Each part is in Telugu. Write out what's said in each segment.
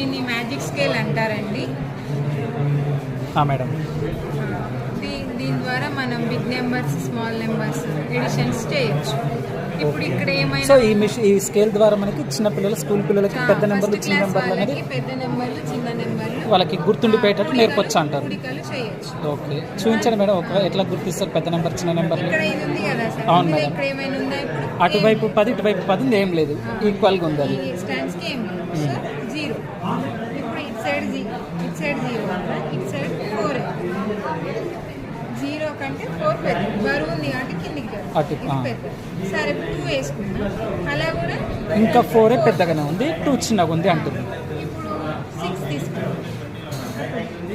దీన్ని మ్యాజిక్ స్కేల్ అంటారండి. మేడం దీని ద్వారా మనం big numbers, small numbers additions చేయొచ్చు. ఇప్పుడు ఇక్కడ ఏమైనా సో ఈ స్కేల్ ద్వారా మనకి చిన్న పిల్లలు, స్కూల్ పిల్లలకి పెద్ద నెంబర్లు, చిన్న నెంబర్లు అనేది పెద్ద నెంబర్లు, చిన్న నెంబర్లు వాళ్ళకి గుర్తుండిపోయేటట్టు నేర్పొచ్చు అంటారు. చేయొచ్చు. ఓకే, చూపించండి మేడం. ఎట్లా గుర్తిస్తారు పెద్ద నెంబర్, చిన్న నెంబర్లు? ఇక్కడ ఇది ఉంది కదా సార్. అవును మేడం. ఇక్కడ ఏమైనా ఉందా? ఇప్పుడు అటువైపు 10, ఇటువైపు 10 ఏం లేదు, ఈక్వల్గా ఉంది అది. ఈ స్టాండ్స్ కి ఏం లేదు. సో 0. ఇప్పుడు ఇటు సైడ్ 0, ఇటు సైడ్ 0, ఇటు సైడ్ 4. 0 కంటే 4 పెద్ద, బరువు ఉంది కాబట్టి కిందికి అటు పెద్ద. సరే 2 వేసుకుందాం. అలా కూడా ఇంకా 4 పెద్దగానే ఉంది, 2 చిన్నగా ఉంది అంటుంది. ఇప్పుడు 6 తీసుకుందాం.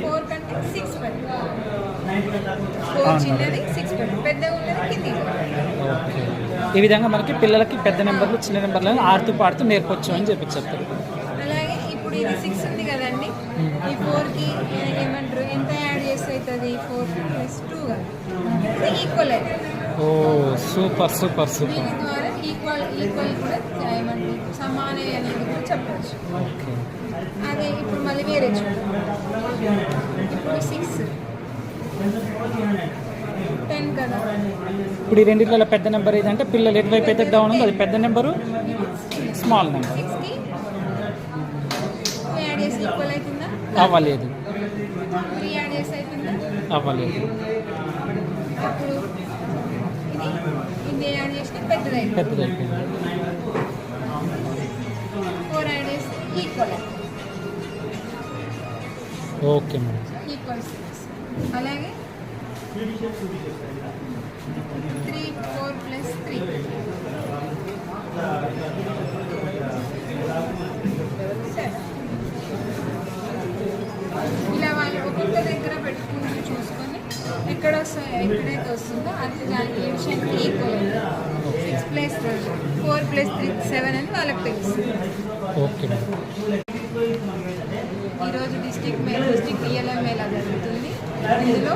4 కంటే 6 పెద్ద, 4 చిన్నది, 6 పెద్ద, పెద్దగా ఉన్నది కిందికి. ఓకే, ఈ విధంగా మనకి పిల్లలకి పెద్ద నెంబర్లు, చిన్న నెంబర్లను ఆడుతూ పాడుతూ నేర్పొచ్చు అని చెప్పి చెప్తారు. అలాగే ఇప్పుడు ఇది 6 ఉంది కదండి. ఈ 4కి ఏమంటారు, ఎంత యాడ్ చేస్తే అవుతుంది? 4 + 2 కదా, ఈక్వల్ అవుతుంది. ఓ సూపర్ సూపర్ సూపర్. దీని ద్వారా ఈక్వల్ కూడా ఏమంటారు, సమాన అనేది కూడా చెప్పచ్చు. ఓకే, అదే ఇప్పుడు మళ్ళీ వేరే చూద్దాం. ఇప్పుడు 6, 10 కదా. ఇప్పుడు ఈ రెండిట్లలో పెద్ద నెంబర్ ఏదంటే పిల్లలు ఎటువైపు అయితే డౌన్ ఉందో అది పెద్ద నెంబరు, స్మాల్ నెంబర్. 6కి యాడ్ చేసి ఈక్వల్ అవుతుందా? అవ్వలేదు. 3 యాడ్ చేసి అవుతుందా? అవ్వలేదు. అప్పుడు ఇది యాడ్ చేస్తే పెద్దది అవుతుంది. పెద్దదైపోయింది. 4 యాడ్ చేస్తే ఈక్వల్ అవుతుంది. Okay madam. ఈక్వల్ 6. అలాగే 3, 4 + 3. ఇలా వాళ్ళు ఒక్కొక్క దగ్గర పెట్టుకుంటూ చూసుకొని ఎక్కడైతే వస్తుందో అది దానికి ఈ విషయానికి ఈక్వల్ అవుతుంది. 6 + 4 + 3 7 అని వాళ్ళకి తెలుస్తుంది. Okay madam. ఈరోజు డిస్ట్రిక్ట్ ఈఎల్ఎం మేళా జరుగుతుంది. ఇందులో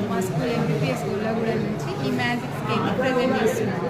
మా స్కూల్ ఎంపీపీఎస్ స్కూల్లో కూడా నుంచి ఈ మ్యాజిక్ స్కేల్ని ప్రజెంట్ చేస్తున్నారు.